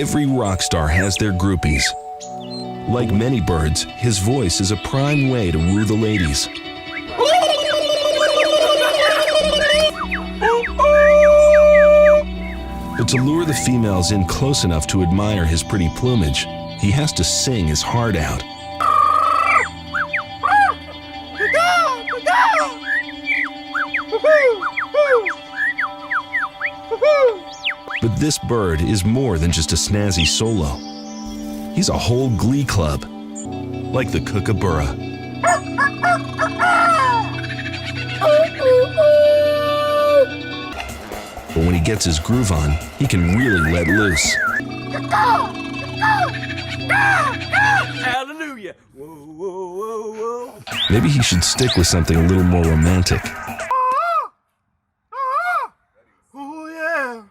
Every rock star has their groupies. Like many birds, his voice is a prime way to woo the ladies. But to lure the females in close enough to admire his pretty plumage, he has to sing his heart out. But this bird is more than just a snazzy solo. He's a whole glee club, like the kookaburra. But when he gets his groove on, he can really let loose. Hallelujah! Whoa, whoa, whoa, whoa. Maybe he should stick with something a little more romantic. Oh, yeah.